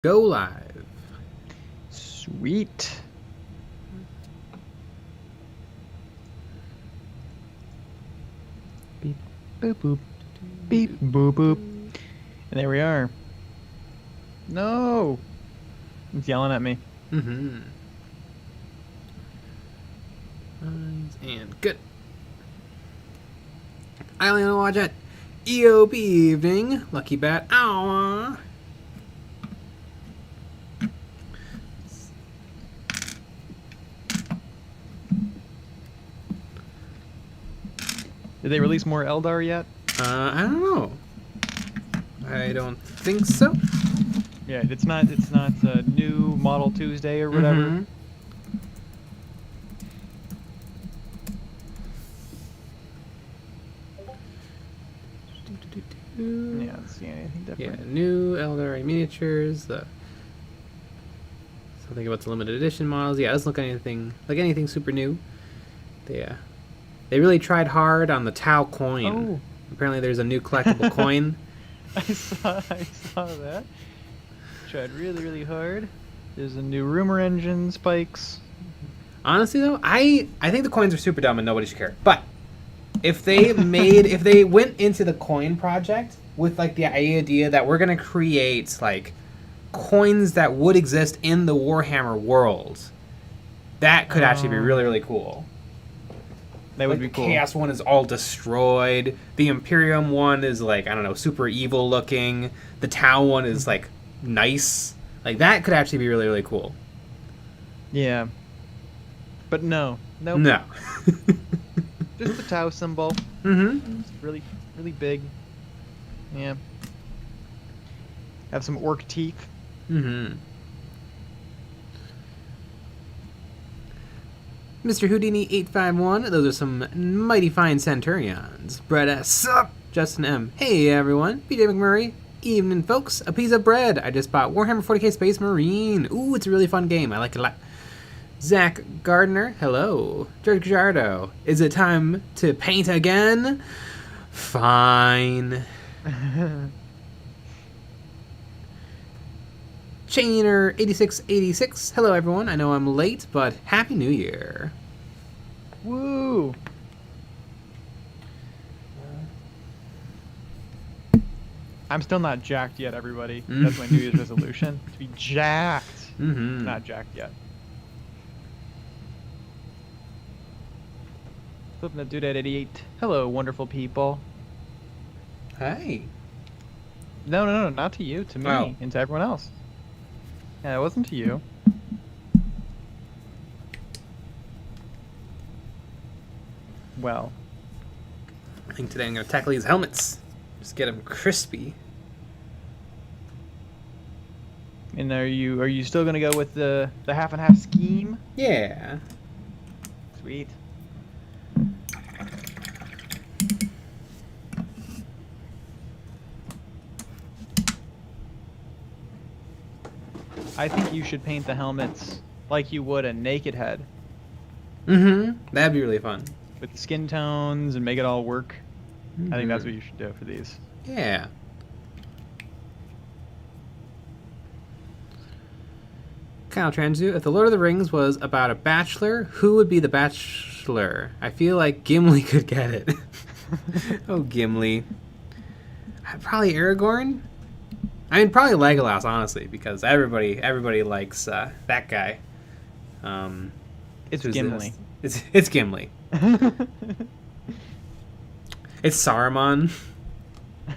Go live. Sweet. Beep, boop, boop. Beep, boop, boop. And there we are. No! It's yelling at me. Mm-hmm. And good. I only want to watch it. EOP evening. Lucky bat. Ow. Did they release more Eldar yet? I don't know. I don't think so. Yeah, it's not a new Model Tuesday or whatever. Mm-hmm. Yeah, I don't see anything different. Yeah, new Eldar miniatures. Something about the limited edition models. Yeah, it doesn't look anything super new. They really tried hard on the Tau coin. Oh. Apparently, there's a new collectible coin. I saw that. Tried really, really hard. There's a new rumor engine, spikes. Honestly, though, I think the coins are super dumb and nobody should care. But if they went into the coin project with like the idea that we're gonna create like coins that would exist in the Warhammer world, that could actually be really, really cool. That would be cool. The Chaos one is all destroyed. The Imperium one is like, I don't know, super evil looking. The Tau one is like nice. Like that could actually be really, really cool. Yeah. But no. Nope. No. Just the Tau symbol. Mm-hmm. It's really, really big. Yeah. Have some orc teeth. Mm-hmm. Mr. Houdini 851, those are some mighty fine Centurions. Brett S. Sup? Justin M. Hey everyone. BJ McMurray. Evening folks. A piece of bread. I just bought Warhammer 40k Space Marine. Ooh, it's a really fun game. I like it a lot. Zach Gardner. Hello. George Gajardo. Is it time to paint again? Fine. Chainer 8686. Hello everyone. I know I'm late, but Happy New Year. Woo! I'm still not jacked yet, everybody. That's my New Year's resolution. To be jacked. Mm-hmm. Not jacked yet. Flipping the dude at 88. Hello, wonderful people. Hey. No, not to you. To me. Oh. And to everyone else. Yeah, it wasn't to you. Well. I think today I'm going to tackle these helmets. Just get them crispy. And are you still gonna go with the half and half scheme? Yeah. Sweet. I think you should paint the helmets like you would a naked head. Mm-hmm. That'd be really fun. With the skin tones and make it all work. I think that's what you should do for these. Yeah. Kyle Transu, if the Lord of the Rings was about a bachelor, who would be the bachelor? I feel like Gimli could get it. Oh, Gimli. Probably Aragorn? I mean, probably Legolas, honestly, because everybody likes that guy. It's Gimli. It's Gimli. It's Saruman.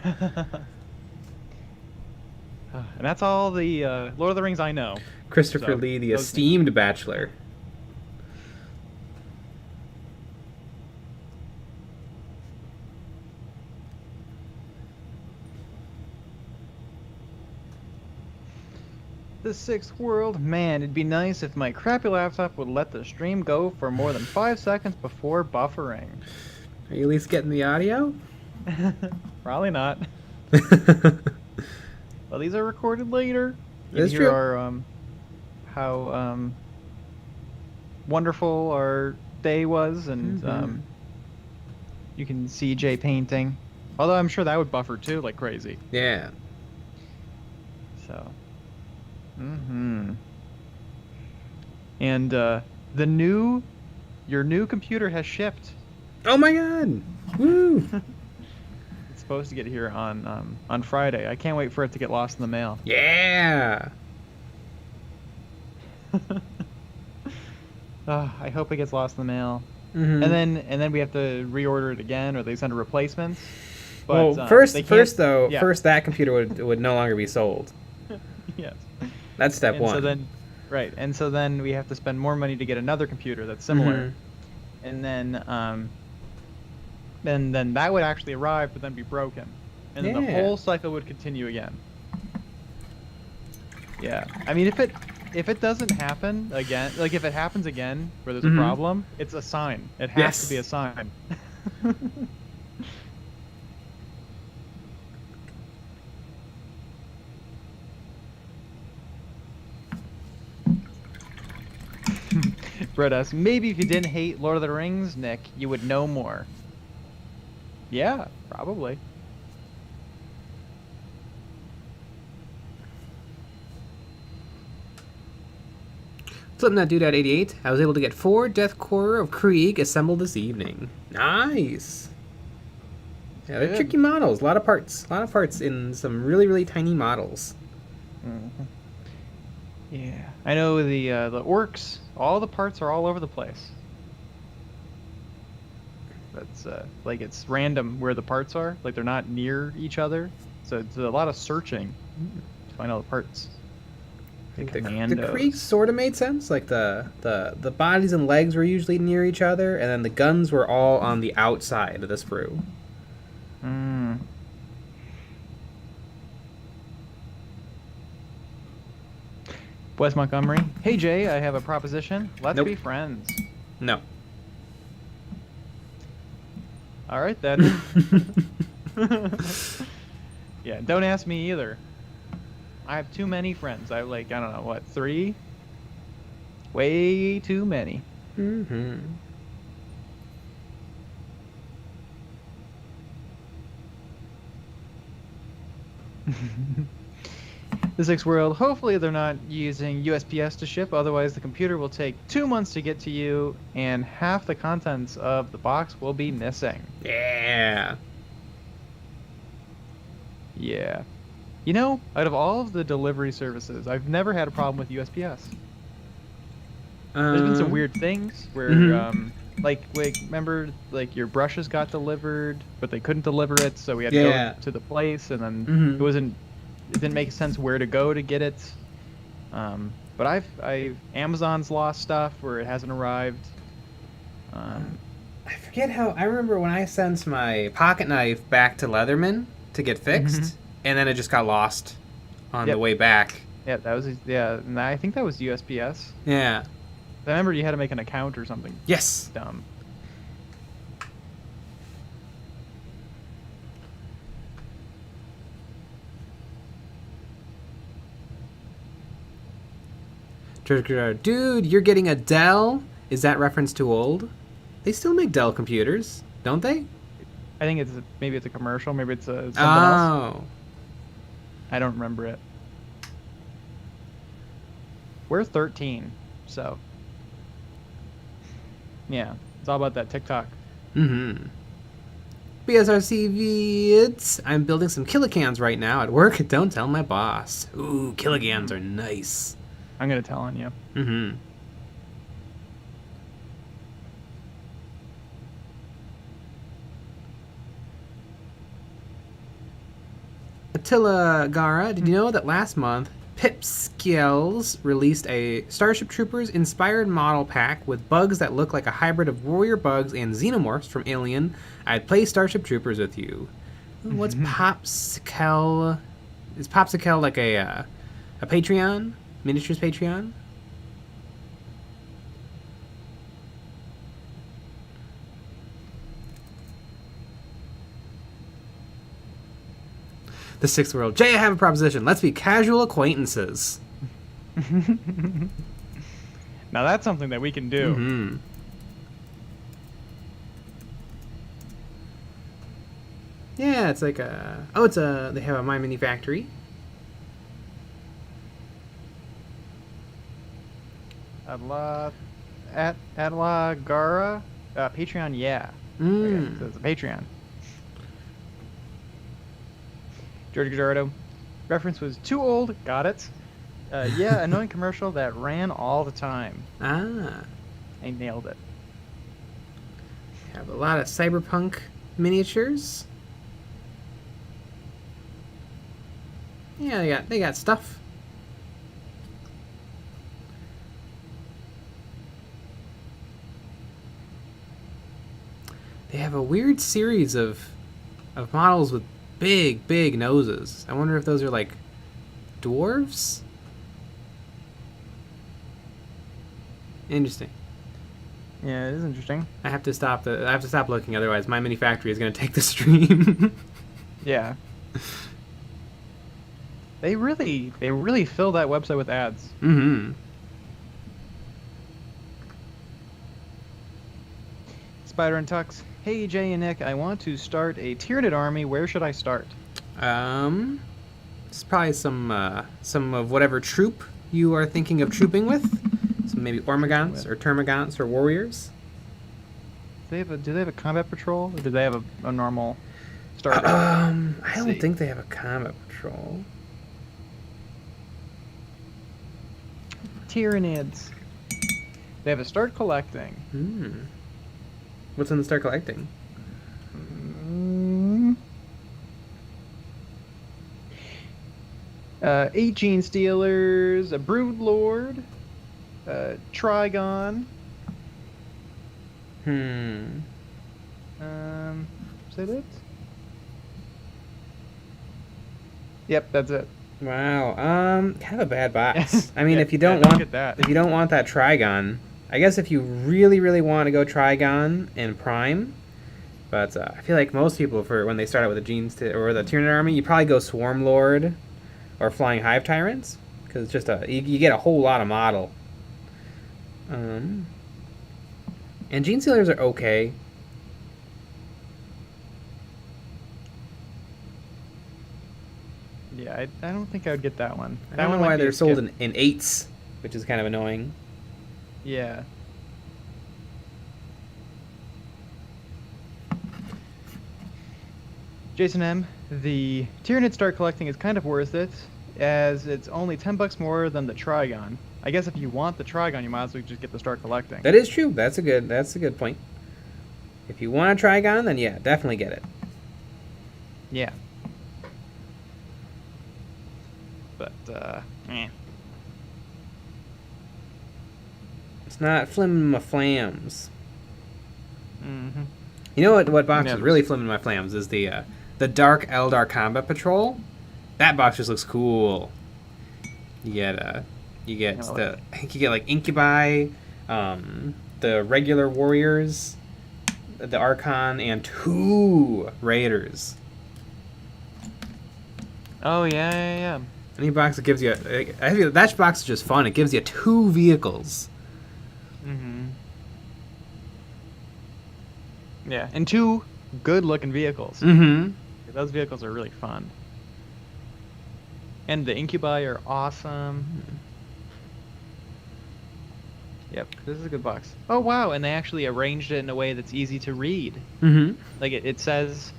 And that's all the Lord of the Rings I know. Christopher Lee, the esteemed bachelor. The Sixth World? Man, it'd be nice if my crappy laptop would let the stream go for more than 5 seconds before buffering. Are you at least getting the audio? Probably not. Well, these are recorded later. That's you true. Hear our, how wonderful our day was, and you can see Jay painting. Although I'm sure that would buffer too, like crazy. Yeah. So Mm-hmm. And your new computer has shipped. Oh my god! Woo! It's supposed to get here on Friday. I can't wait for it to get lost in the mail. Yeah! I hope it gets lost in the mail. Mm-hmm. And then we have to reorder it again, or they send a replacement. Well, But first yeah. that computer would no longer be sold. Yes. That's step And one. so then, right, and so then we have to spend more money to get another computer that's similar, and then that would actually arrive, but then be broken, and then the whole cycle would continue again. Yeah, I mean, if it doesn't happen again, like if it happens again where there's a problem, it's a sign. It has to be a sign. Brett asks, maybe if you didn't hate Lord of the Rings, Nick, you would know more. Yeah, probably. Flipping that dude at 88, I was able to get 4 Death Corps of Krieg assembled this evening. Nice! Yeah, they're tricky models. A lot of parts. A lot of parts in some really, really tiny models. Mm-hmm. Yeah. I know the orcs, all the parts are all over the place. That's like it's random where the parts are, like they're not near each other. So it's a lot of searching to find all the parts. I think the Krieg sort of made sense. Like the bodies and legs were usually near each other, and then the guns were all on the outside of the sprue. Mm. Wes Montgomery. Hey Jay, I have a proposition. Let's be friends. No. All right then. Yeah, don't ask me either. I have too many friends. I have I don't know, what, 3? Way too many. Mm-hmm. The Sixth World, hopefully they're not using USPS to ship, otherwise the computer will take 2 months to get to you, and half the contents of the box will be missing. Yeah. Yeah. You know, out of all of the delivery services, I've never had a problem with USPS. There's been some weird things where, remember, your brushes got delivered, but they couldn't deliver it, so we had to go to the place, and then it didn't make sense where to go to get it. But Amazon's lost stuff where it hasn't arrived. I forget how. I remember when I sent my pocket knife back to Leatherman to get fixed, and then it just got lost on the way back. Yeah, and I think that was USPS. Yeah. I remember you had to make an account or something. Yes. Dumb. Dude, you're getting a Dell? Is that reference to old? They still make Dell computers, don't they? I think maybe it's a commercial, maybe it's something else. I don't remember it. We're 13, so yeah, it's all about that TikTok. BSRC I'm building some kilogans right now at work. Don't tell my boss. Ooh, kilogans are nice. I'm gonna tell on you. Attila Gara, did you know that last month Pipscales released a Starship Troopers inspired model pack with bugs that look like a hybrid of warrior bugs and xenomorphs from Alien? I'd play Starship Troopers with you. What's Popsicle? Is Popsicle like a Patreon? Miniatures Patreon? The Sixth World. Jay, I have a proposition. Let's be casual acquaintances. Now that's something that we can do. Yeah, it's like they have a My Mini Factory. Atla Gara. Patreon, yeah. Okay, so it's a Patreon. George Gajardo. Reference was too old. Got it. Yeah, annoying commercial that ran all the time. Ah. I nailed it. Have a lot of cyberpunk miniatures. Yeah, they got stuff. They have a weird series of models with big noses. I wonder if those are like dwarves. Interesting. Yeah, it is interesting. I have to stop looking, otherwise my mini factory is going to take the stream. Yeah. They really fill that website with ads. Mm-hmm. Spider and Tux. Hey Jay and Nick, I want to start a Tyranid army. Where should I start? It's probably some of whatever troop you are thinking of trooping with. Some maybe Ormagants or Termagants or warriors. Do they have a combat patrol, or do they have a normal starter? I don't think they have a combat patrol. Tyranids. They have a start collecting. What's in the start collecting? 8 Gene Stealers, a Brood Lord, Trigon. Is that it? Yep, that's it. Wow. Kind of a bad box. I mean, Yeah, if you don't want that Trigon, I guess if you really want to go Trigon and Prime, but I feel like most people, for when they start out with the Genes or the Tyranid army, you probably go Swarm Lord or Flying Hive Tyrants, because it's just you get a whole lot of model. And Gene Stealers are okay. Yeah, I don't think I would get that one. I don't know why they're sold in 8s, which is kind of annoying. Yeah. Jason M, the Tyranid start collecting is kind of worth it, as it's only $10 more than the Trigon. I guess if you want the Trigon, you might as well just get the start collecting. That is true. That's a good point. If you want a Trigon, then yeah, definitely get it. Yeah. But, It's not flimming my flams. Mm-hmm. You know what box is really flimming my flams is the Dark Eldar Combat Patrol. That box just looks cool. You get I think you get like Incubi, the regular warriors, the Archon, and 2 Raiders. Oh yeah. Any box that gives you I feel that box is just fun. It gives you 2 vehicles. Mm-hmm. Yeah, and 2 good-looking vehicles. Mm-hmm. Those vehicles are really fun. And the Incubi are awesome. Yep, this is a good box. Oh wow, and they actually arranged it in a way that's easy to read. Mm-hmm. Like it says,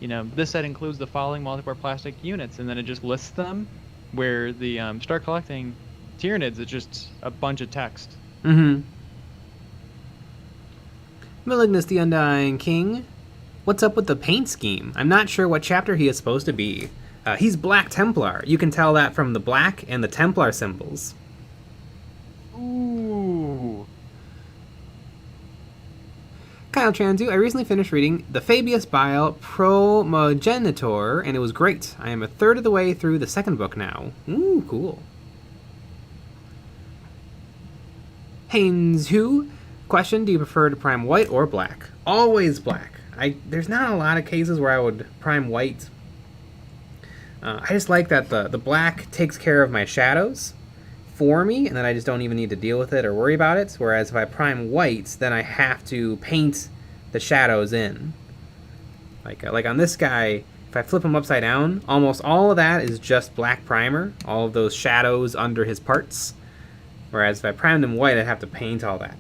this set includes the following multiplayer plastic units, and then it just lists them. Where the start collecting Tyranids, it's just a bunch of text. Mm-hmm. Malignus the Undying King. What's up with the paint scheme? I'm not sure what chapter he is supposed to be. He's Black Templar. You can tell that from the black and the Templar symbols. Ooh. Kyle Transu, I recently finished reading the Fabius Bile Promogenitor, and it was great. I am a third of the way through the 2nd book now. Ooh, cool. Haynes Who? Question, do you prefer to prime white or black? Always black. There's not a lot of cases where I would prime white. I just like that the black takes care of my shadows for me, and then I just don't even need to deal with it or worry about it. Whereas if I prime white, then I have to paint the shadows in. Like on this guy, if I flip him upside down, almost all of that is just black primer. All of those shadows under his parts. Whereas if I primed them white, I'd have to paint all that.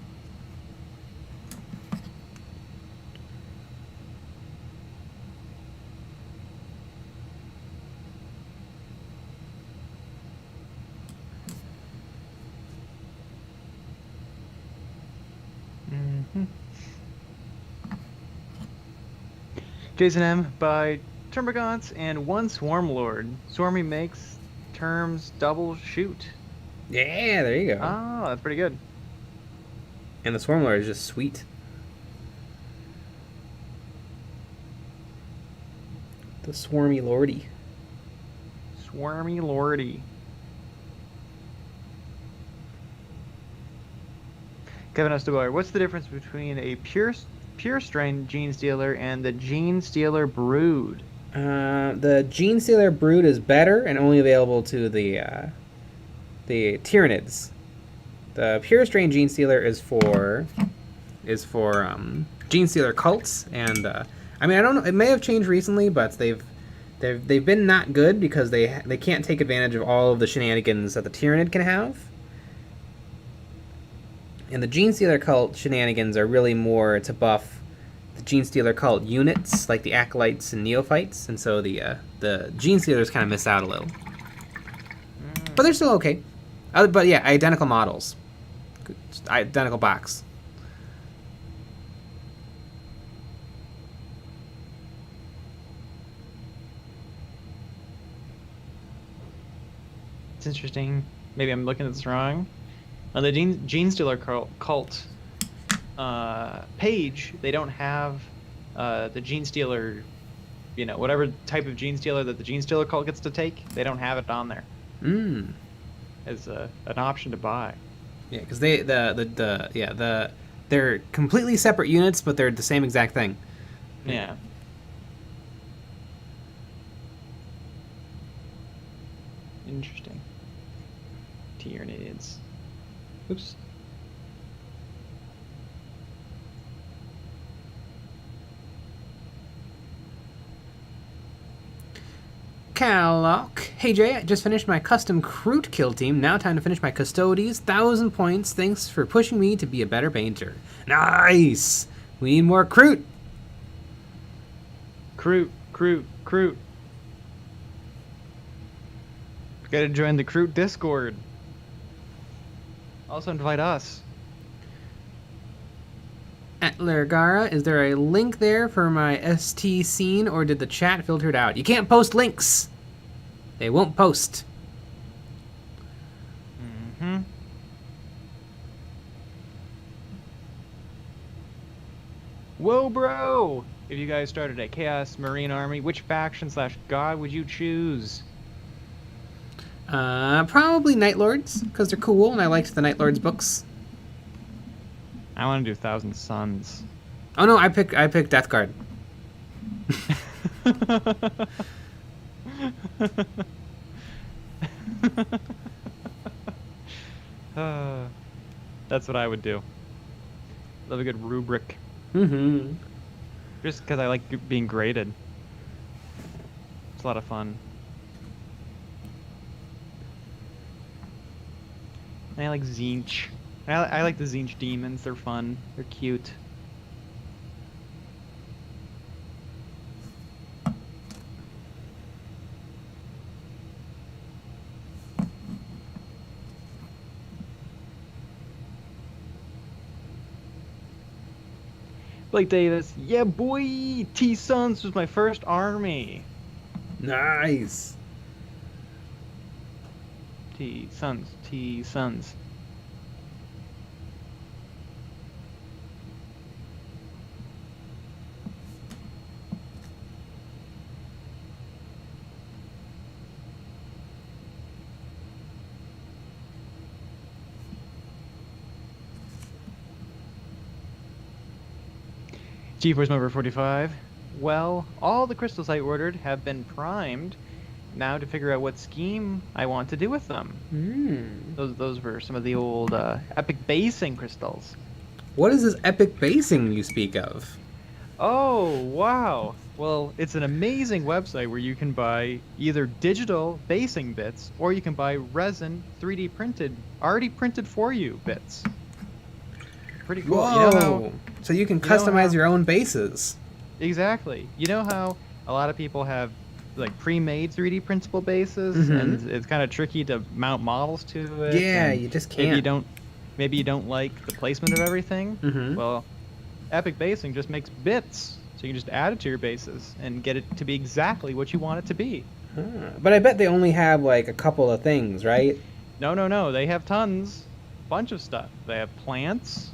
Jason M. by Termagants and one Swarmlord. Swarmy makes terms double shoot. Yeah, there you go. Oh, that's pretty good. And the Swarmlord is just sweet. The Swarmy Lordy. Swarmy Lordy. Kevin Osterboy, what's the difference between a pure strain Gene Stealer and the Gene Stealer Brood? The Gene Stealer Brood is better and only available to the Tyranids. The pure strain Gene Stealer is for Gene Stealer cults, and I mean, I don't know, it may have changed recently, but they've been not good because they can't take advantage of all of the shenanigans that the Tyranid can have. And the Gene Stealer cult shenanigans are really more to buff the Gene Stealer cult units, like the Acolytes and Neophytes, and so the Gene Stealers kind of miss out a little. But they're still okay. But yeah, identical models. Identical box. It's interesting. Maybe I'm looking at this wrong. On the Gene Stealer cult page, they don't have the Gene Stealer, whatever type of Gene Stealer that the Gene Stealer cult gets to take, they don't have it on there. As an option to buy. Yeah, because they're completely separate units, but they're the same exact thing. Yeah. Interesting. Tyranids. Oops. Calloc. Hey Jay, I just finished my custom Kroot kill team. Now time to finish my Custodes. 1,000 points. Thanks for pushing me to be a better painter. Nice! We need more Kroot. Kroot. Gotta join the Kroot Discord. Also invite us. At Largara, is there a link there for my ST scene, or did the chat filter it out? You can't post links. They won't post. Whoa, bro! If you guys started a Chaos Marine army, which faction / god would you choose? Probably Night Lords, because they're cool, and I liked the Night Lords books. I want to do 1,000 Suns. Oh no, I picked Death Guard. That's what I would do. Love a good rubric. Just because I like being graded. It's a lot of fun. And I like Tzeentch. I like the Tzeentch demons. They're fun. They're cute. Blake Davis, yeah boy! T-Sons was my first army. Nice. T-Sons. GeForce Member 45. Well, all the crystals I ordered have been primed. Now to figure out what scheme I want to do with them. Those were some of the old epic basing crystals. What is this epic basing you speak of? Oh, wow. Well, it's an amazing website where you can buy either digital basing bits or you can buy resin 3D printed, already printed for you bits. Pretty cool. Whoa! You know So you can customize your own bases. Exactly. You know how a lot of people have like pre-made 3D printable bases, and it's kind of tricky to mount models to it. Yeah, you just can't. Maybe you don't like the placement of everything. Well, Epic Basing just makes bits, so you can just add it to your bases and get it to be exactly what you want it to be. But I bet they only have like a couple of things, right? No. They have tons, bunch of stuff. They have plants.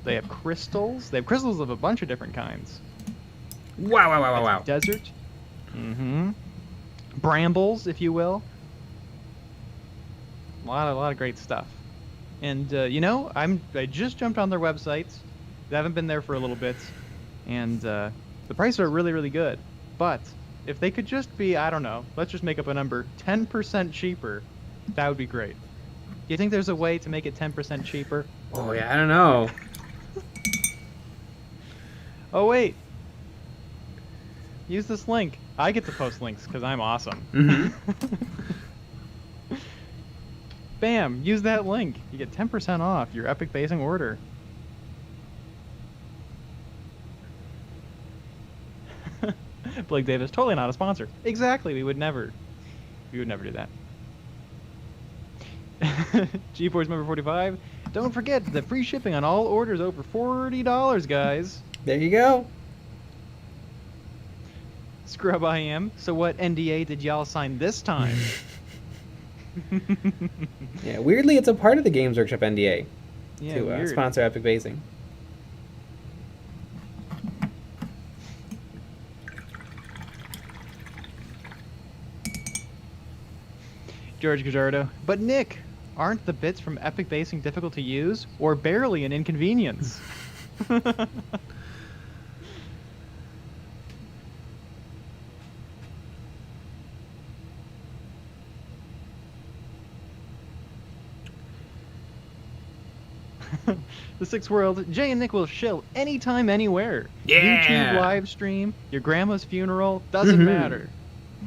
They have crystals. They have crystals of a bunch of different kinds. Wow. Desert. Brambles, if you will. A lot of great stuff. And I just jumped on their websites. I haven't been there for a little bit, and the prices are really, really good. But if they could just be, I don't know, let's just make up a number, 10% cheaper, that would be great. Do you think there's a way to make it 10% cheaper? Oh yeah, I don't know. Oh wait. Use this link. I get to post links because I'm awesome. Bam! Use that link. You get 10% off your Epic Basing order. Blake Davis, totally not a sponsor. Exactly. We would never do that. GeForce member 45. Don't forget the free shipping on all orders over $40, guys. There you go. Scrub I am. So what NDA did y'all sign this time? Yeah, weirdly, it's a part of the Games Workshop NDA to sponsor Epic Basing. George Gajardo. But Nick, aren't the bits from Epic Basing difficult to use or barely an inconvenience? The Sixth World, Jay and Nick will show anytime, anywhere. Yeah. YouTube live stream, your grandma's funeral, doesn't matter.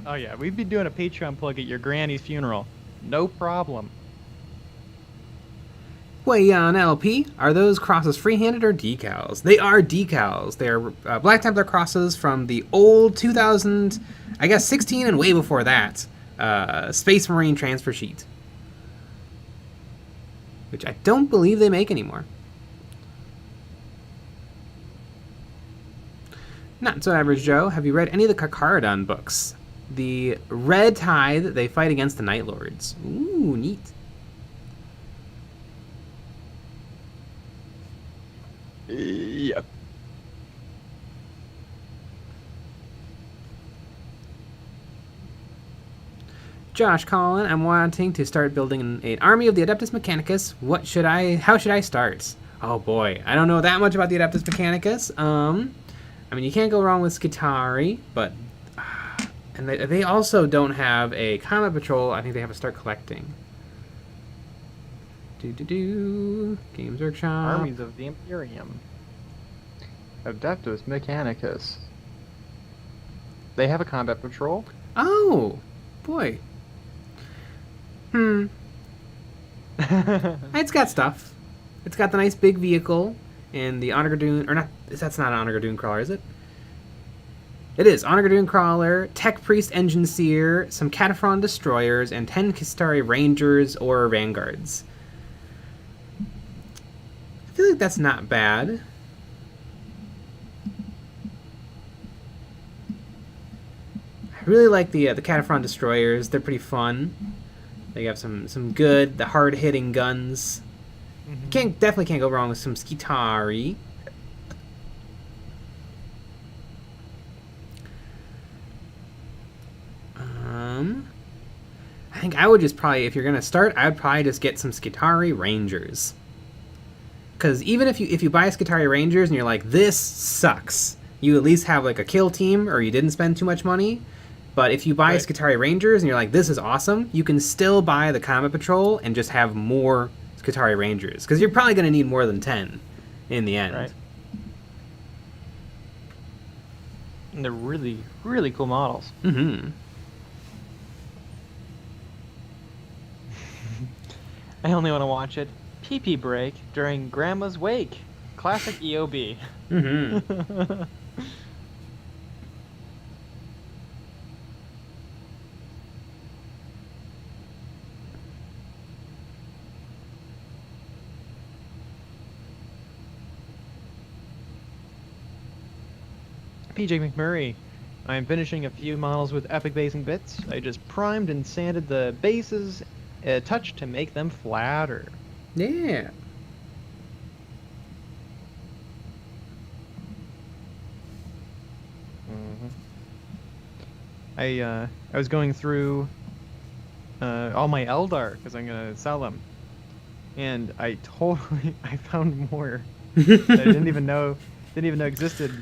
Oh yeah, we'd be doing a Patreon plug at your granny's funeral. No problem. Way on LP, are those crosses free-handed or decals? They are decals. They are Black Templar crosses from the old 2000, I guess 16 and way before that, Space Marine transfer sheet. Which I don't believe they make anymore. Not so average Joe, have you read any of the Kakaradon books? The Red Tide, they fight against the Night Lords. Ooh, neat. Yep. Josh Collin, I'm wanting to start building an army of the Adeptus Mechanicus. How should I start? Oh boy, I don't know that much about the Adeptus Mechanicus. I mean, you can't go wrong with Skitarii, but and they also don't have a Combat Patrol. I think they have to start collecting. Games Workshop. Armies of the Imperium. Adeptus Mechanicus. They have a Combat Patrol? Oh, boy. It's got stuff. It's got the nice big vehicle and the Onagadun, or not, that's not an Onagadun crawler, is it? It is. Onagadun crawler, Tech Priest Engine Seer, some Cataphren destroyers, and 10 Kistari Rangers or Vanguards. I feel like that's not bad. I really like the Cataphren destroyers. They're pretty fun. They have some good, the hard-hitting guns. Definitely can't go wrong with some Skitarii. I think I would just probably, if you're gonna start, I would probably just get some Skitarii Rangers. Because even if you buy Skitarii Rangers and you're like, this sucks, you at least have like a kill team, or you didn't spend too much money. But if you buy Skitarii Rangers and you're like, this is awesome, you can still buy the Combat Patrol and just have more Skitarii Rangers. Because you're probably going to need more than 10 in the end. Right. And they're really, really cool models. Mm-hmm. I only want to watch it pee-pee break during Grandma's wake. Classic EOB. Mm-hmm. PJ McMurray. I'm finishing a few models with epic basing bits. I just primed and sanded the bases a touch to make them flatter. Yeah. I was going through all my Eldar because I'm gonna sell them, and I found more that I didn't even know existed,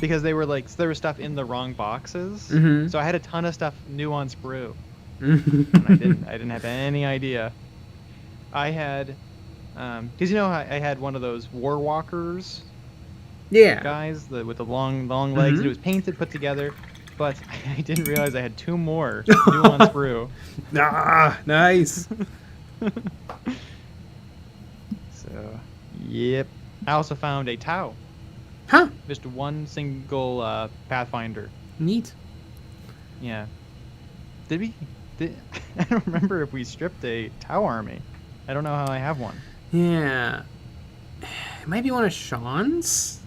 because they were like, there was stuff in the wrong boxes. Mm-hmm. So I had a ton of stuff new on sprue, and I didn't have any idea. I had, because you know I had one of those War Walkers. Yeah. Guys with the long legs. Mm-hmm. It was painted, put together, but I didn't realize I had 2 more new on sprue. Ah, nice. So, yep. I also found a Tau. Huh. Just one single Pathfinder. Neat. Yeah. I don't remember if we stripped a Tau army. I don't know how I have one. Yeah. It might be one of Sean's.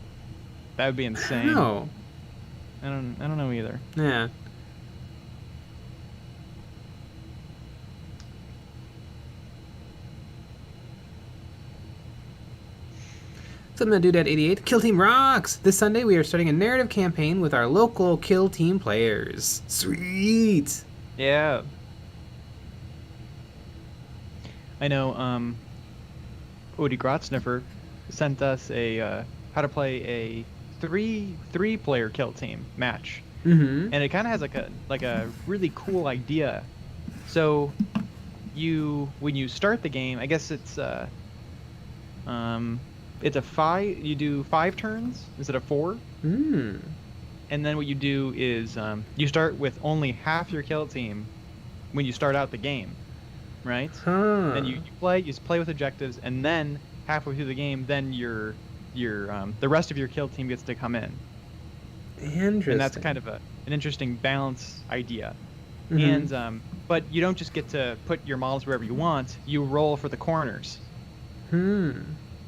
That would be insane. No. I don't know either. Yeah. Something to do at 88. Kill Team rocks! This Sunday we are starting a narrative campaign with our local Kill Team players. Sweet! Yeah. I know, Odie Grotsniffer sent us a, how to play a three-player Kill Team match. Mm-hmm. And it kind of has like a really cool idea. So, when you start the game, I guess it's a 5. You do 5 turns instead of 4. Mm. And then what you do is you start with only half your kill team when you start out the game, right? Huh. Then you play with objectives, and then halfway through the game, then the rest of your kill team gets to come in. Interesting. And that's kind of an interesting balance idea. Mm-hmm. And but you don't just get to put your models wherever you want. You roll for the corners.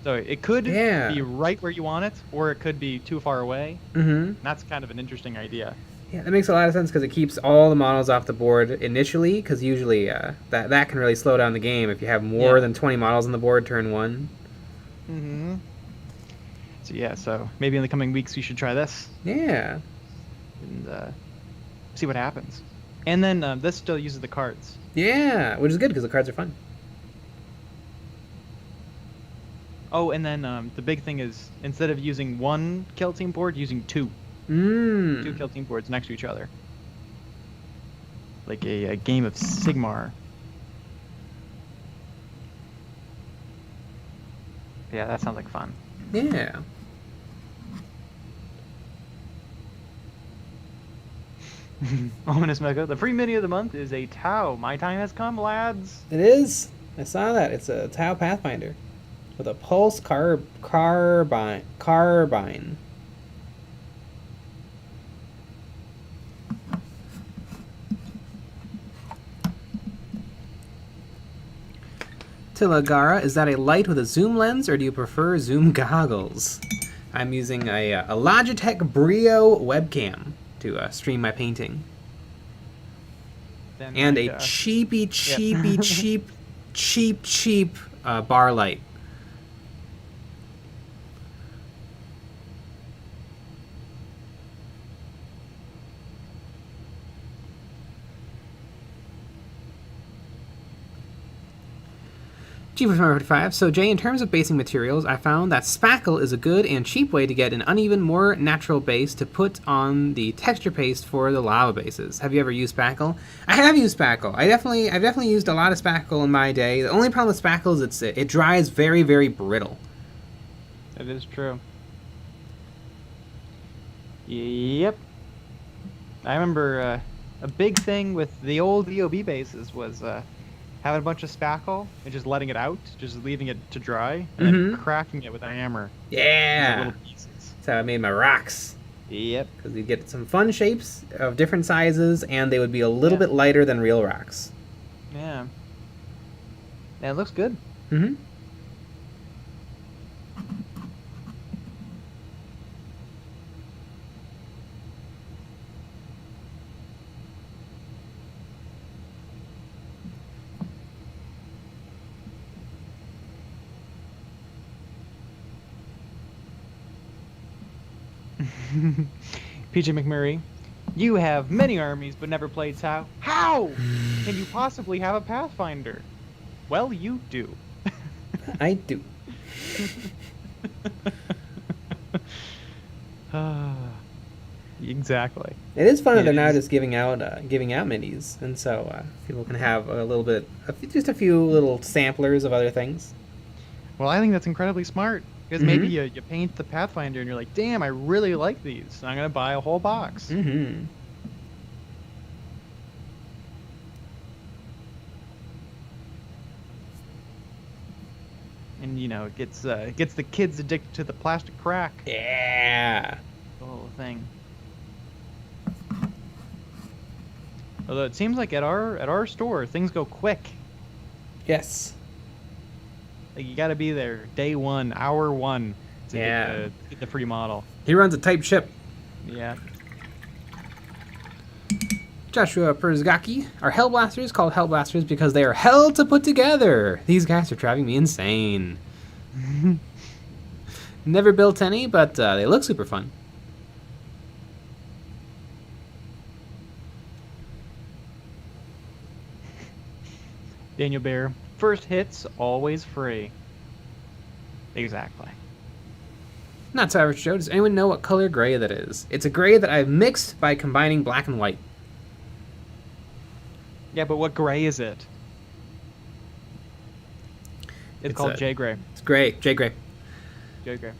So it could be right where you want it, or it could be too far away. Mm-hmm. That's kind of an interesting idea. Yeah, that makes a lot of sense because it keeps all the models off the board initially, because usually that can really slow down the game if you have more than 20 models on the board turn 1. Mm-hmm. So yeah, so maybe in the coming weeks we should try this. Yeah. And see what happens. And then this still uses the cards. Yeah, which is good because the cards are fun. Oh, and then the big thing is, instead of using 1 kill team board, using 2. 2 kill team boards next to each other. Like a game of Sigmar. Yeah, that sounds like fun. Yeah. Ominous Mega. The free mini of the month is a Tau. My time has come, lads. It is. I saw that. It's a Tau Pathfinder with a pulse carbine. Tilagara, is that a light with a zoom lens, or do you prefer zoom goggles? I'm using a Logitech Brio webcam to stream my painting. Then And like, a cheap bar light. G45. So Jay, in terms of basing materials, I found that spackle is a good and cheap way to get an uneven, more natural base to put on the texture paste for the lava bases. Have you ever used spackle? I have used spackle. I've definitely used a lot of spackle in my day. The only problem with spackle is it dries very, very brittle. That is true. Yep. I remember a big thing with the old EOB bases was having a bunch of spackle and just letting it out, just leaving it to dry, and then cracking it with a hammer. Yeah. Little pieces. That's how I made my rocks. Yep. Because you get some fun shapes of different sizes, and they would be a little bit lighter than real rocks. Yeah. And it looks good. Mm-hmm. PJ McMurray, you have many armies but never played Tau. How can you possibly have a Pathfinder? Well, you do. I do. Exactly. It is fun that they're now just giving out minis, and so people can have a little bit, just a few little samplers of other things. Well, I think that's incredibly smart. Because maybe you paint the Pathfinder and you're like, damn, I really like these. I'm going to buy a whole box. Mm-hmm. And, you know, it gets the kids addicted to the plastic crack. Yeah. The whole thing. Although it seems like at our store, things go quick. Yes. Like, you got to be there day one, hour one to get the free model. He runs a type ship. Yeah. Joshua Perzgaki. Are Hellblasters called Hellblasters because they are hell to put together? These guys are driving me insane. Never built any, but they look super fun. Daniel Bear. First hits, always free. Exactly. Not so average, Joe. Does anyone know what color gray that is? It's a gray that I've mixed by combining black and white. Yeah, but what gray is it? It's called J Gray. It's gray. J Gray. J Gray.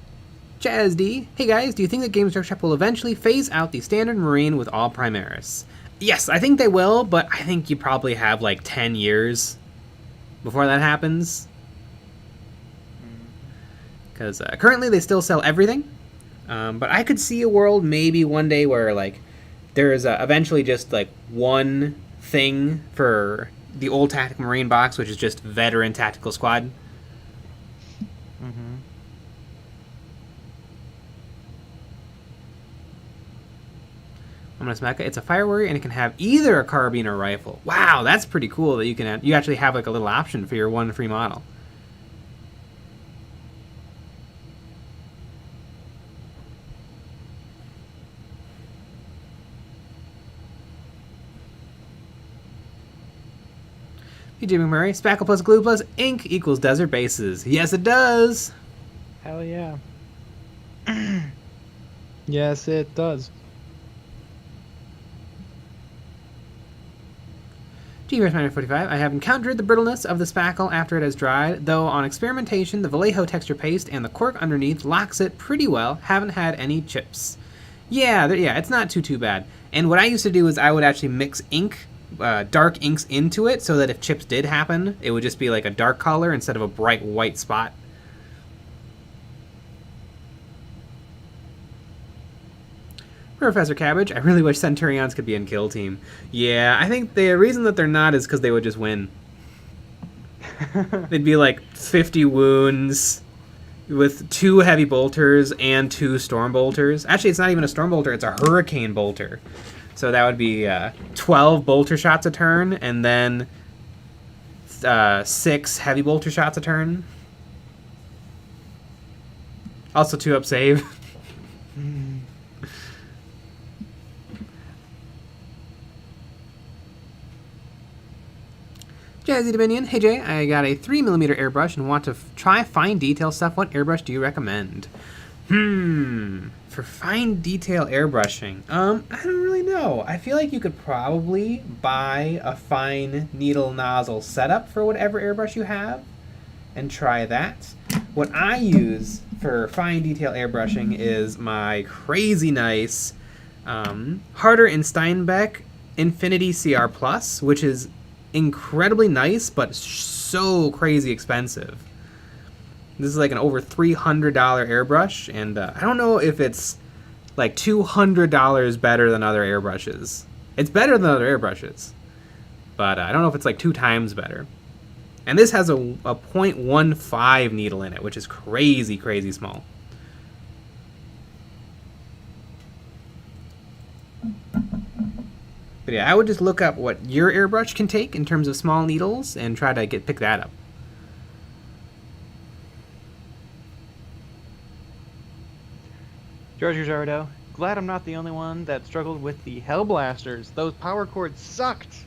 Chaz D. Hey guys, do you think that Games Workshop will eventually phase out the standard Marine with all Primaris? Yes, I think they will, but I think you probably have like 10 years before that happens. Because currently they still sell everything. But I could see a world maybe one day where like there's eventually just like one thing for the old Tactical Marine box, which is just Veteran Tactical Squad. I'm gonna smack it. It's a fire warrior, and it can have either a carbine or a rifle. Wow, that's pretty cool that you actually have like a little option for your one free model. PJ McMurray, spackle plus glue plus ink equals desert bases. Yes, it does. Hell yeah. Yes, it does. GVS-45, I have encountered the brittleness of the spackle after it has dried, though on experimentation, the Vallejo texture paste and the cork underneath locks it pretty well. Haven't had any chips. Yeah, it's not too bad. And what I used to do is I would actually mix ink, dark inks into it, so that if chips did happen, it would just be like a dark color instead of a bright white spot. Professor Cabbage, I really wish Centurions could be in Kill Team. Yeah, I think the reason that they're not is because they would just win. They'd be like 50 wounds with 2 heavy bolters and 2 storm bolters. Actually, it's not even a storm bolter, it's a hurricane bolter. So that would be 12 bolter shots a turn, and then 6 heavy bolter shots a turn. Also 2 up save. Jazzy Dominion, hey Jay, I got a 3mm airbrush and want to try fine detail stuff. What airbrush do you recommend? For fine detail airbrushing, I don't really know. I feel like you could probably buy a fine needle nozzle setup for whatever airbrush you have and try that. what I use for fine detail airbrushing is my crazy nice Harder and Steinbeck Infinity CR Plus, which is incredibly nice, but so crazy expensive. This is like an over $300 airbrush, and I don't know if it's like $200 better than other airbrushes. It's better than other airbrushes, but I don't know if it's like 2 times better. And this has a 0.15 needle in it, which is crazy, crazy small. But yeah, I would just look up what your airbrush can take in terms of small needles and try to pick that up. George Gujardo, glad I'm not the only one that struggled with the Hellblasters. Those power cords sucked.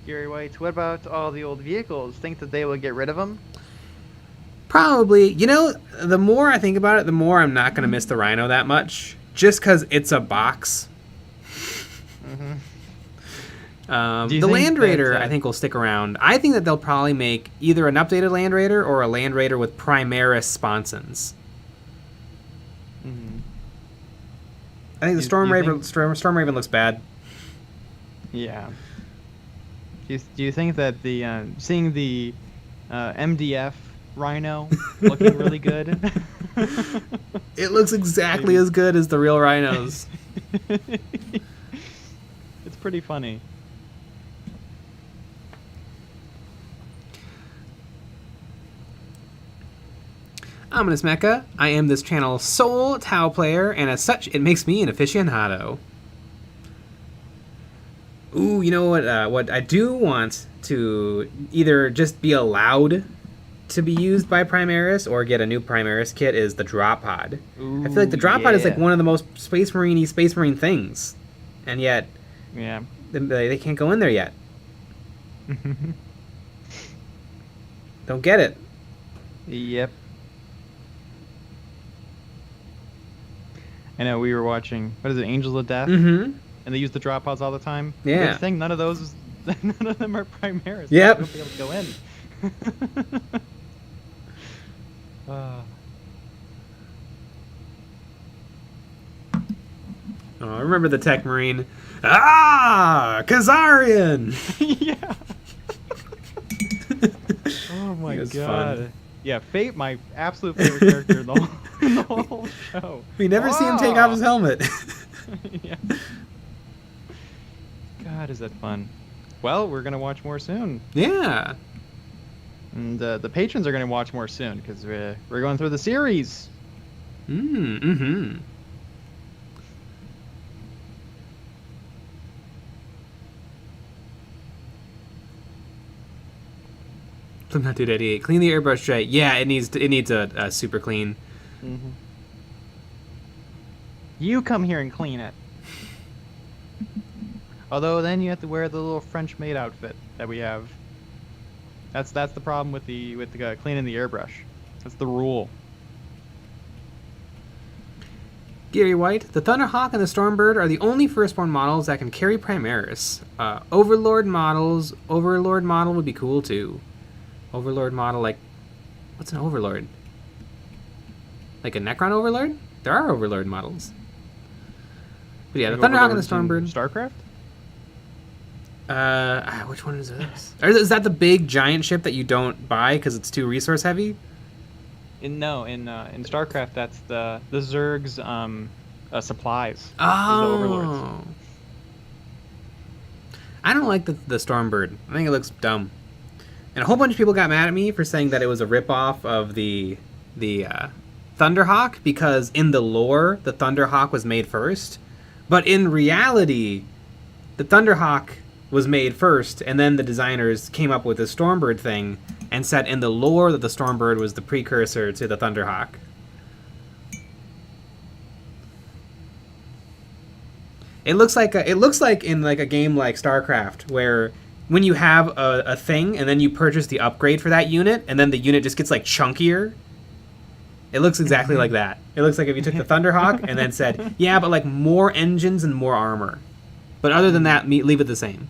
Gary White, what about all the old vehicles? Think that they will get rid of them? Probably. You know, the more I think about it, the more I'm not going to miss the Rhino that much. Just because it's a box. Mm-hmm. The Land Raider, I think, will stick around. I think that they'll probably make either an updated Land Raider or a Land Raider with Primaris sponsons. Mm-hmm. I think the Storm Raven looks bad. Yeah. Do you think that the seeing the MDF Rhino looking really good? It looks exactly as good as the real rhinos. It's pretty funny. Ominous Mecha, I am this channel's sole Tau player, and as such, it makes me an aficionado. Ooh, you know what I do want to either just be allowed to be used by Primaris or get a new Primaris kit is the drop pod. Ooh, I feel like the drop pod is like one of the most Space Marine things, and yet they can't go in there yet. Don't get it. Yep. I know we were watching, what is it, Angels of Death? Mm-hmm. And they use the drop pods all the time. Yeah. Good thing none of those, none of them are Primaris. Yep. They won't be able to go in. Oh, I remember the Tech Marine. Ah, Kazarian. Yeah. Oh my god. Fun. Yeah, Fate, my absolute favorite character in the whole show. We never see him take off his helmet. Yeah. God, is that fun. Well, we're going to watch more soon. Yeah. And the patrons are going to watch more soon because we're going through the series. Mm-hmm. Not 288. Clean the airbrush tray. Yeah, it needs a super clean. Mm-hmm. You come here and clean it. Although then you have to wear the little French maid outfit that we have. That's the problem with the cleaning the airbrush. That's the rule. Gary White, the Thunderhawk and the Stormbird are the only firstborn models that can carry Primaris. Overlord model would be cool too. Overlord model, like, what's an Overlord? Like a Necron Overlord? There are Overlord models. But yeah, the Thunderhawk and the Stormbird. StarCraft? Which one is this? Is that the big giant ship that you don't buy because it's too resource heavy? In StarCraft, that's the Zerg's supplies. Oh. The Overlords. I don't like the Stormbird. I think it looks dumb. And a whole bunch of people got mad at me for saying that it was a ripoff of the Thunderhawk because in the lore, the Thunderhawk was made first. But in reality, the Thunderhawk was made first, and then the designers came up with the Stormbird thing and said in the lore that the Stormbird was the precursor to the Thunderhawk. It looks like in like a game like StarCraft where when you have a thing and then you purchase the upgrade for that unit and then the unit just gets like chunkier. It looks exactly like that. It looks like if you took the Thunderhawk and then said, yeah, but like more engines and more armor. But other than that, leave it the same.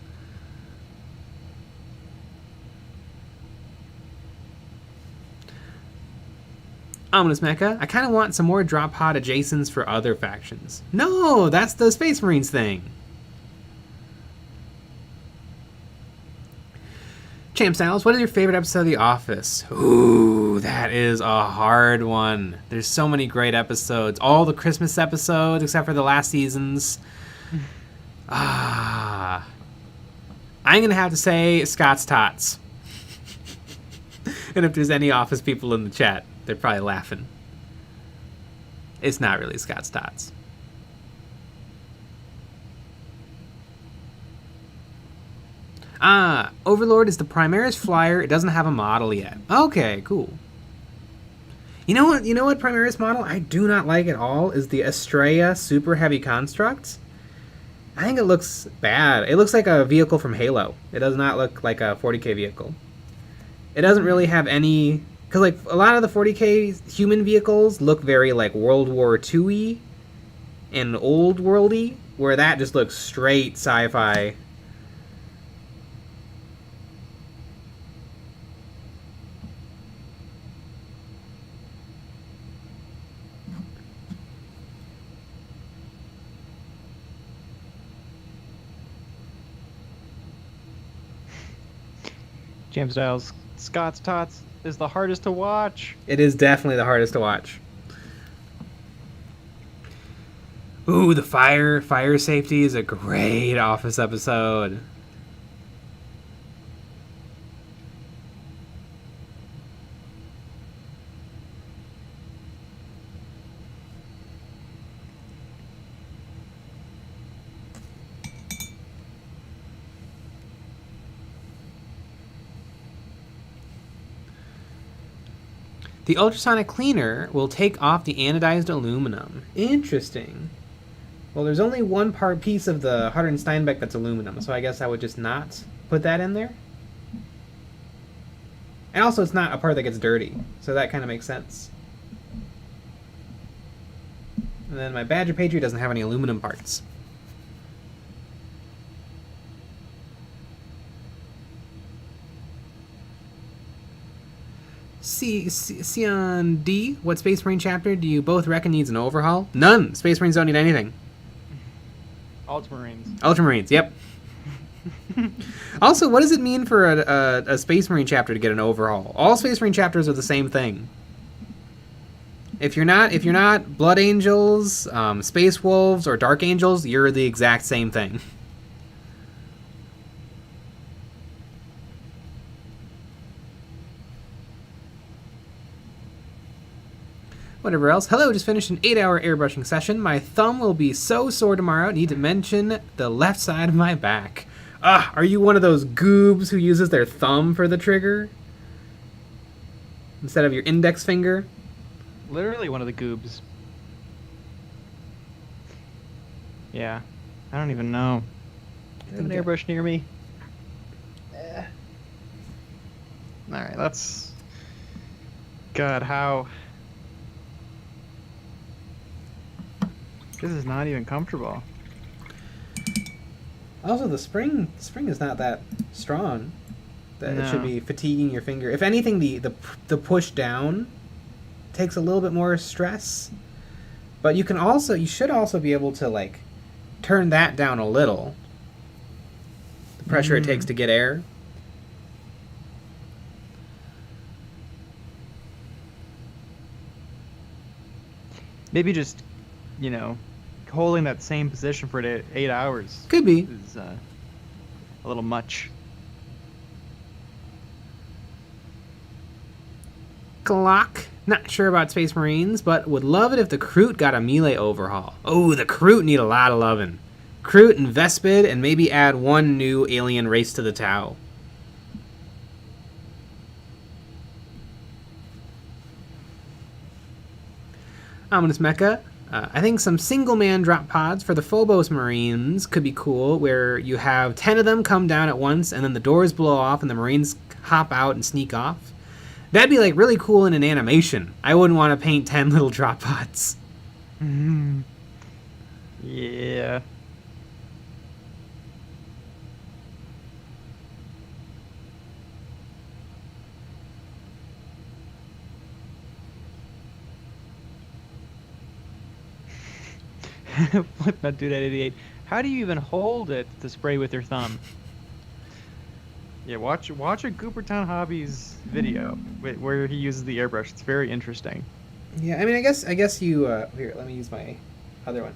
Ominous Mecha, I kind of want some more drop pod adjacents for other factions. No, that's the Space Marines thing. Champ Styles, what is your favorite episode of The Office? Ooh, that is a hard one. There's so many great episodes. All the Christmas episodes, except for the last seasons. I'm going to have to say Scott's Tots. And if there's any Office people in the chat, they're probably laughing. It's not really Scott's Tots. Overlord is the Primaris flyer. It doesn't have a model yet. Okay, cool. You know what Primaris model I do not like at all is the Estrella Super Heavy Construct. I think it looks bad. It looks like a vehicle from Halo. It does not look like a 40k vehicle. It doesn't really have any... Because like a lot of the 40k human vehicles look very like World War II-y and old worldy, where that just looks straight sci-fi. James Styles, Scott's Tots is the hardest to watch. It is definitely the hardest to watch. Ooh, the fire safety is a great Office episode. The ultrasonic cleaner will take off the anodized aluminum. Interesting. Well, there's only one piece of the Harden Steinbeck that's aluminum, so I guess I would just not put that in there. And also, it's not a part that gets dirty, so that kind of makes sense. And then my Badger Patriot doesn't have any aluminum parts. Sion D, what Space Marine chapter do you both reckon needs an overhaul? None. Space Marines don't need anything. Ultramarines. Ultramarines, yep. Also, what does it mean for a Space Marine chapter to get an overhaul? All Space Marine chapters are the same thing. If you're not Blood Angels, Space Wolves, or Dark Angels, you're the exact same thing. Whatever else. Hello, just finished an 8-hour airbrushing session. My thumb will be so sore tomorrow. Need to mention the left side of my back. Are you one of those goobs who uses their thumb for the trigger instead of your index finger? Literally one of the goobs. Yeah. I don't even know. Do you have an airbrush near me? Alright, let's... God, how... This is not even comfortable. Also, the spring is not that strong. That No. It should be fatiguing your finger. If anything, the push down takes a little bit more stress. But you should also be able to like turn that down a little. The pressure it takes to get air. Maybe just, holding that same position for 8 hours. Could be. Is a little much. Clock. Not sure about Space Marines, but would love it if the Kroot got a melee overhaul. Oh, the Kroot need a lot of loving. Kroot and Vespid, and maybe add one new alien race to the Tau. Ominous Mecha. I think some single-man drop pods for the Phobos Marines could be cool, where you have 10 of them come down at once, and then the doors blow off, and the Marines hop out and sneak off. That'd be like really cool in an animation. I wouldn't want to paint 10 little drop pods. Yeah. Flipnut Dude at 88. How do you even hold it to spray with your thumb? Yeah, watch a Goopertown Hobbies video where he uses the airbrush. It's very interesting. Yeah, I mean, I guess you here. Let me use my other one.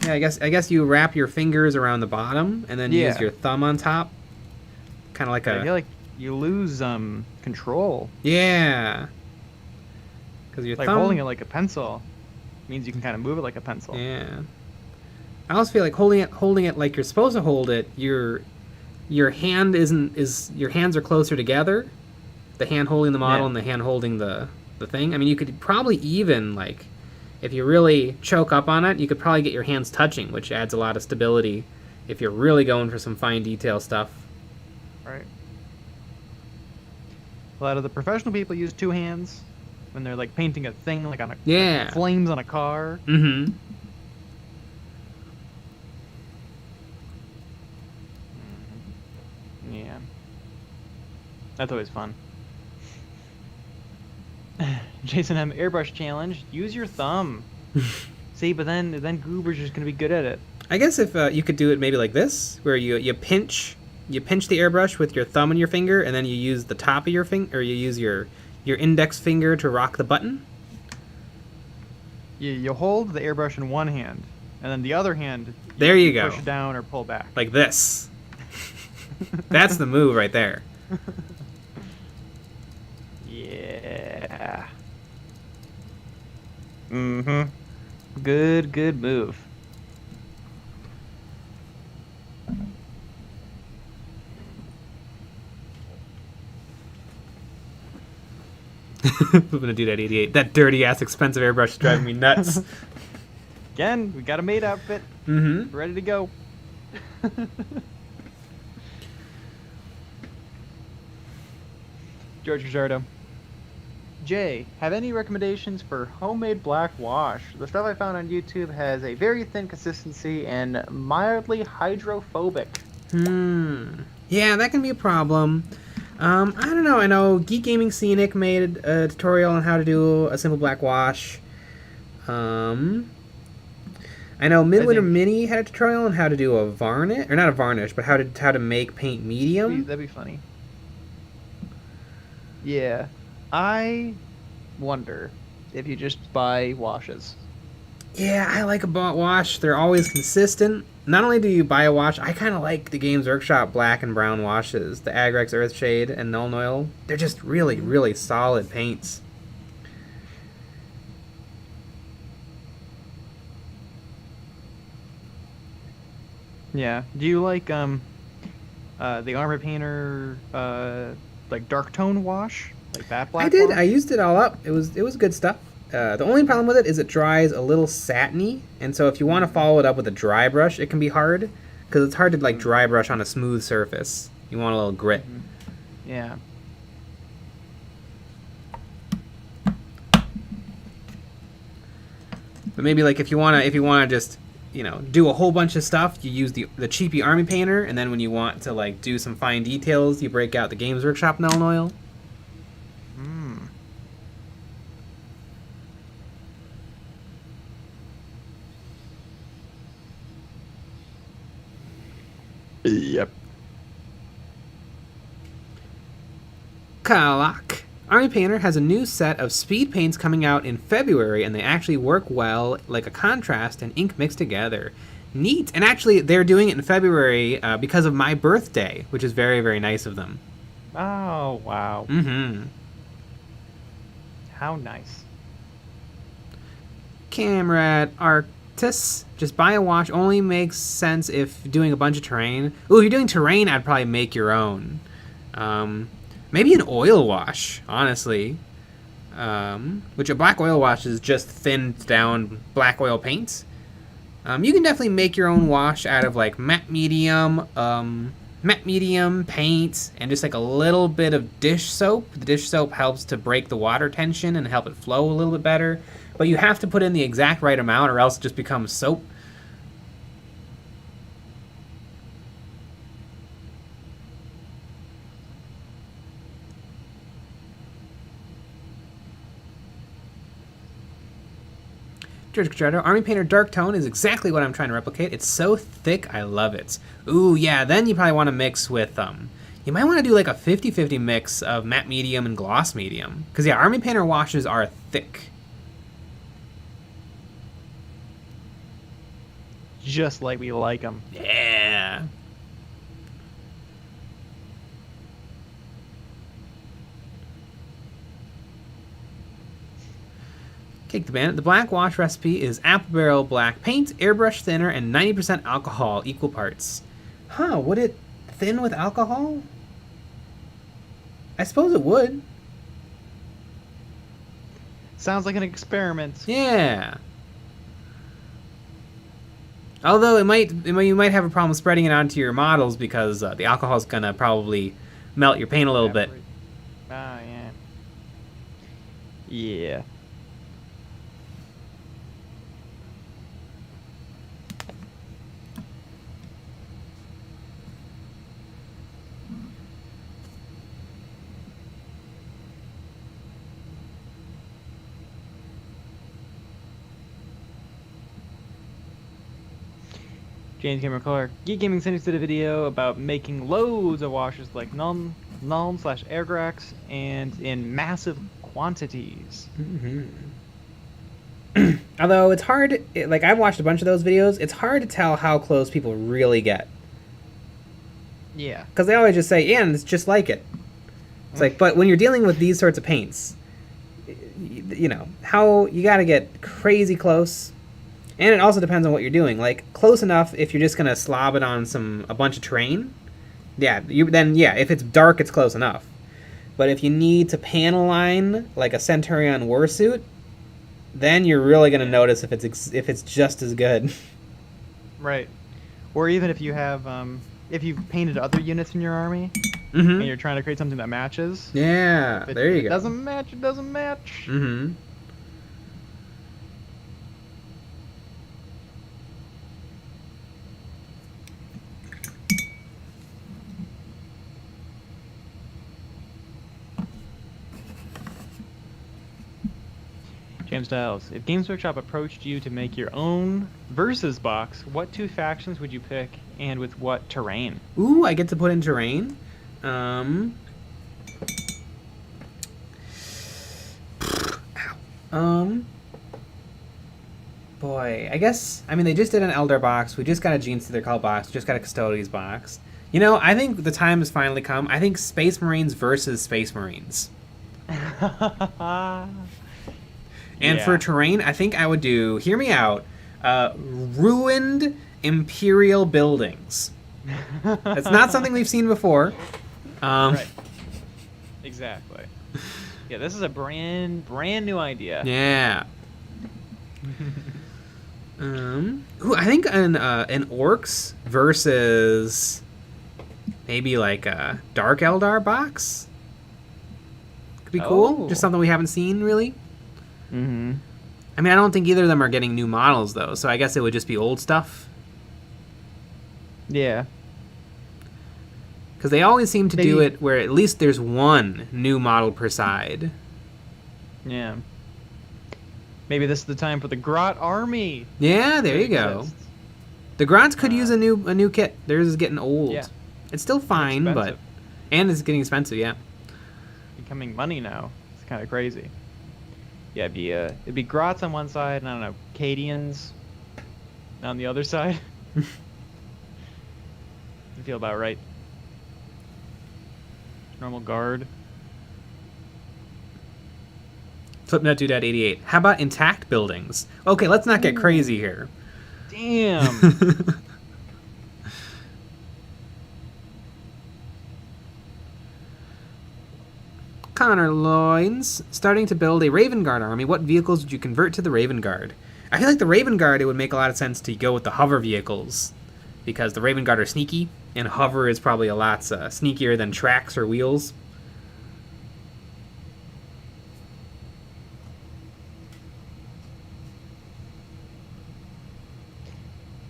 Yeah, I guess you wrap your fingers around the bottom and then use your thumb on top. Kind of like I feel like you lose control. Yeah. Because your like thumb holding it like a pencil means you can kind of move it like a pencil. Yeah. I also feel like holding it like you're supposed to hold it. Your hands are closer together. The hand holding the model and the hand holding the thing. I mean, you could probably even, like, if you really choke up on it, you could probably get your hands touching, which adds a lot of stability if you're really going for some fine detail stuff. Right. A lot of the professional people use two hands when they're like painting a thing, like on like flames on a car. Mm-hmm. Yeah. That's always fun. Jason M. Airbrush Challenge. Use your thumb. See, but then Goober's just gonna be good at it. I guess if you could do it maybe like this, where you pinch the airbrush with your thumb and your finger, and then you use the top of your finger, or you use your index finger to rock the button. You hold the airbrush in one hand, and then the other hand. There you go. Push down or pull back. Like this. That's the move right there. Yeah. Mm-hmm. Good move. I'm gonna do that 88. That dirty ass expensive airbrush is driving me nuts. Again, we got a maid outfit. Mm-hmm. Ready to go. George Rizzardo. Jay, have any recommendations for homemade black wash? The stuff I found on YouTube has a very thin consistency and mildly hydrophobic. Yeah, that can be a problem. I don't know. I know Geek Gaming Scenic made a tutorial on how to do a simple black wash. I know Midwinter Mini had a tutorial on how to do a varnish, or not a varnish, but how to make paint medium. That'd be funny. Yeah, I wonder if you just buy washes. Yeah, I like a wash. They're always consistent. Not only do you buy a wash, I kind of like the Games Workshop black and brown washes. The Agrex Earthshade and Null Oil. They're just really, really solid paints. Yeah. Do you like the Armor Painter like dark tone wash? Like that black I did. wash? I used it all up. It was good stuff. The only problem with it is it dries a little satiny, and so if you want to follow it up with a dry brush, it can be hard, because it's hard to like dry brush on a smooth surface. You want a little grit. Yeah. But maybe like if you wanna just, you know, do a whole bunch of stuff, you use the cheapy Army Painter, and then when you want to like do some fine details, you break out the Games Workshop Null Oil. Yep. Kalak. Army Painter has a new set of speed paints coming out in February, and they actually work well like a contrast and ink mixed together. Neat. And actually, they're doing it in February because of my birthday, which is very, very nice of them. Oh, wow. Mm-hmm. How nice. Camrad Arctis. Just buy a wash only makes sense if doing a bunch of terrain. Ooh, if you're doing terrain, I'd probably make your own. Maybe an oil wash, honestly. Which a black oil wash is just thinned down black oil paint. You can definitely make your own wash out of like matte medium, matte medium, paint, and just like a little bit of dish soap. The dish soap helps to break the water tension and help it flow a little bit better. But you have to put in the exact right amount or else it just becomes soap. George Quadrado, Army Painter Dark Tone is exactly what I'm trying to replicate. It's so thick, I love it. Ooh, yeah, then you probably want to mix with, you might want to do like a 50-50 mix of matte medium and gloss medium. Because, yeah, Army Painter washes are thick. Just like we like them. Yeah. Cake the Bandit. The black wash recipe is apple barrel black paint, airbrush thinner, and 90% alcohol, equal parts. Huh, would it thin with alcohol? I suppose it would. Sounds like an experiment. Yeah. Although you might have a problem spreading it onto your models because the alcohol's gonna probably melt your paint a little bit. Ah, yeah. Yeah. James Cameron Clark. Geek Gaming sent us a video about making loads of washers like Nuln/Airgrax and in massive quantities. Mm-hmm. Although it's hard, like I've watched a bunch of those videos, it's hard to tell how close people really get. Yeah. Because they always just say, yeah, and it's just like it. It's like, but when you're dealing with these sorts of paints, you know, how you got to get crazy close. And it also depends on what you're doing. Like, close enough if you're just going to slob it on a bunch of terrain. Yeah, if it's dark, it's close enough. But if you need to panel line, like a Centurion warsuit, then you're really going to notice if it's just as good. Right. Or even if you have, if you've painted other units in your army, mm-hmm. and you're trying to create something that matches. Yeah, there you go. If it doesn't match, it doesn't match. Mm-hmm. James Styles, if Games Workshop approached you to make your own versus box, what two factions would you pick, and with what terrain? Ooh, I get to put in terrain. Boy, I guess, I mean, they just did an Eldar box. We just got a Gene Stealer Cult box. We just got a Custodes box. You know, I think the time has finally come. I think Space Marines versus Space Marines. And for terrain, I think I would do, hear me out, ruined Imperial buildings. That's not something we've seen before. Right. Exactly. Yeah, this is a brand new idea. Yeah. Ooh, I think an Orcs versus maybe like a Dark Eldar box could be cool. Oh. Just something we haven't seen really. Mm-hmm. I mean, I don't think either of them are getting new models though, so I guess it would just be old stuff. Yeah. Because they always seem to do it where at least there's one new model per side. Yeah. Maybe this is the time for the Grot Army. Yeah, there you go. Exists. The Grots could use a new kit. Theirs is getting old. Yeah. It's still fine, but it's getting expensive. Yeah. Becoming money now. It's kind of crazy. Yeah, it'd be Grots on one side, and I don't know, Cadians on the other side. I feel about right. Normal guard. Flipnut2.88. How about intact buildings? Okay, let's not get crazy here. Damn. Connor Loins, starting to build a Raven Guard army. What vehicles would you convert to the Raven Guard? I feel like the Raven Guard, it would make a lot of sense to go with the hover vehicles because the Raven Guard are sneaky And hover is probably a lot sneakier than tracks or wheels.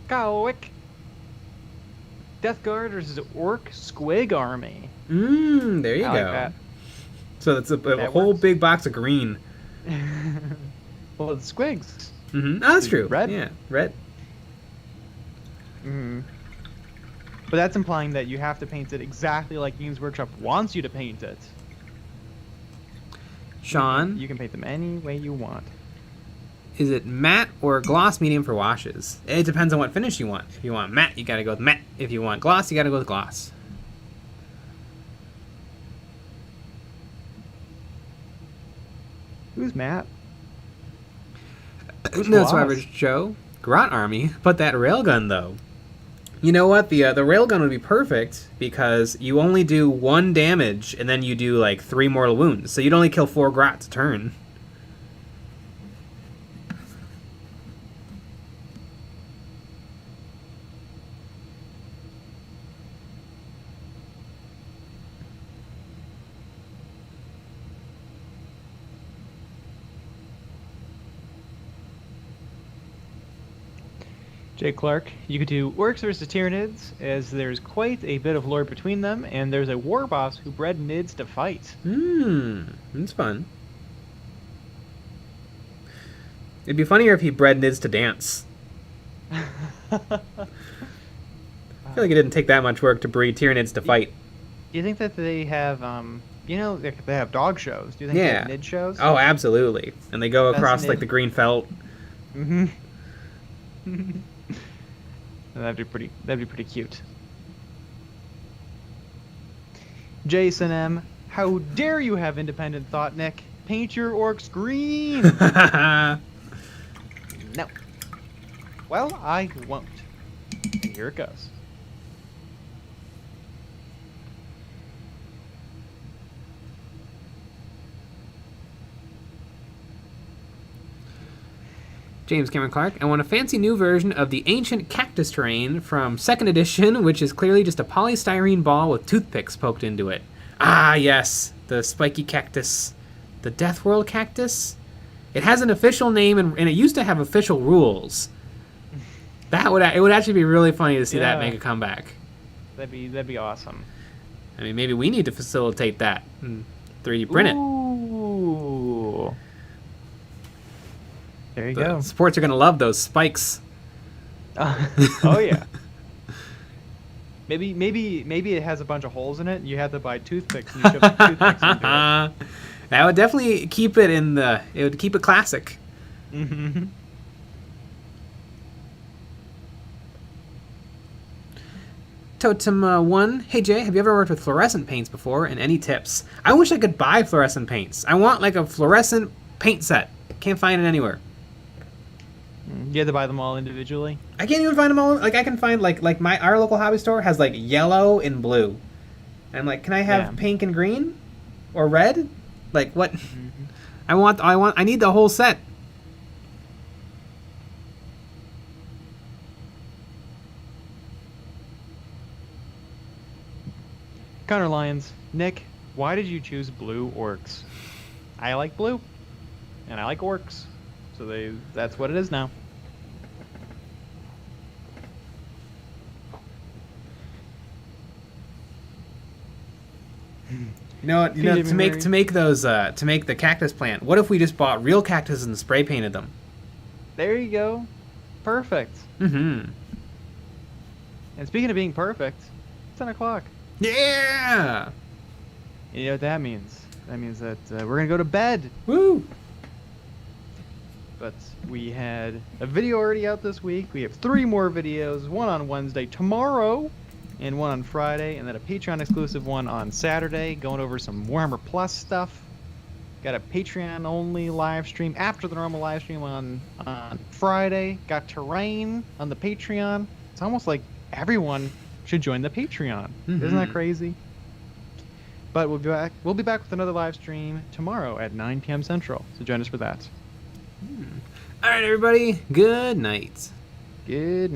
Quick. Death Guard versus Orc Squig Army. There you I go. like that. So it's a whole big box of green. Well, it's squigs. Oh, that's true. Red? Yeah, red. But that's implying that you have to paint it exactly like Games Workshop wants you to paint it. Sean? You can paint them any way you want. Is it matte or gloss medium for washes? It depends on what finish you want. If you want matte, you gotta go with matte. If you want gloss, you gotta go with gloss. Who's Matt? No Survivor Joe. Grot Army. But that railgun, though. You know what? The railgun would be perfect because you only do 1 damage and then you do like 3 mortal wounds. So you'd only kill 4 grots a turn. Jay Clark, you could do Orcs versus Tyranids, as there's quite a bit of lore between them, and there's a war boss who bred Nids to fight. That's fun. It'd be funnier if he bred Nids to dance. I feel like it didn't take that much work to breed Tyranids to fight. Do you think that they have, you know, they have dog shows? Do you think they have Nid shows? Oh, absolutely. And they go across like the green felt. That'd be pretty cute. Jason M, how dare you have independent thought, Nick? Paint your orcs green. No. Well, I won't. And here it goes. James Cameron Clark, I want a fancy new version of the ancient cactus terrain from 2nd edition, which is clearly just a polystyrene ball with toothpicks poked into it. Ah, yes, the spiky cactus. The Death World cactus? It has an official name, and it used to have official rules. It would actually be really funny to see that make a comeback. That'd be awesome. I mean, maybe we need to facilitate that and 3D print it. Ooh. There you go. Sports are going to love those spikes. Oh yeah. Maybe it has a bunch of holes in it. And you have to buy toothpicks and you shove the toothpicks into it. That would definitely keep it it would keep it classic. Totem 1, hey Jay, have you ever worked with fluorescent paints before, and any tips? I wish I could buy fluorescent paints. I want like a fluorescent paint set. Can't find it anywhere. You have to buy them all individually? I can't even find them all. Like I can find like our local hobby store has like yellow and blue. And I'm like, can I have pink and green? Or red? Like what? I need the whole set. Connor Lyons, Nick, why did you choose blue orcs? I like blue, and I like orcs, so that's what it is now. You know to make the cactus plant. What if we just bought real cactuses and spray painted them? There you go, perfect. And speaking of being perfect, 10 o'clock. Yeah! You know what that means? That means that we're gonna go to bed. Woo! But we had a video already out this week. We have 3 more videos, one on Wednesday tomorrow, and one on Friday, and then a Patreon exclusive one on Saturday, going over some Warhammer Plus stuff. Got a Patreon only live stream after the normal live stream on Friday. Got terrain on the Patreon. It's almost like everyone should join the Patreon. Isn't that crazy? But we'll be back with another live stream tomorrow at 9 p.m. Central. So join us for that. All right, everybody. Good night. Good night.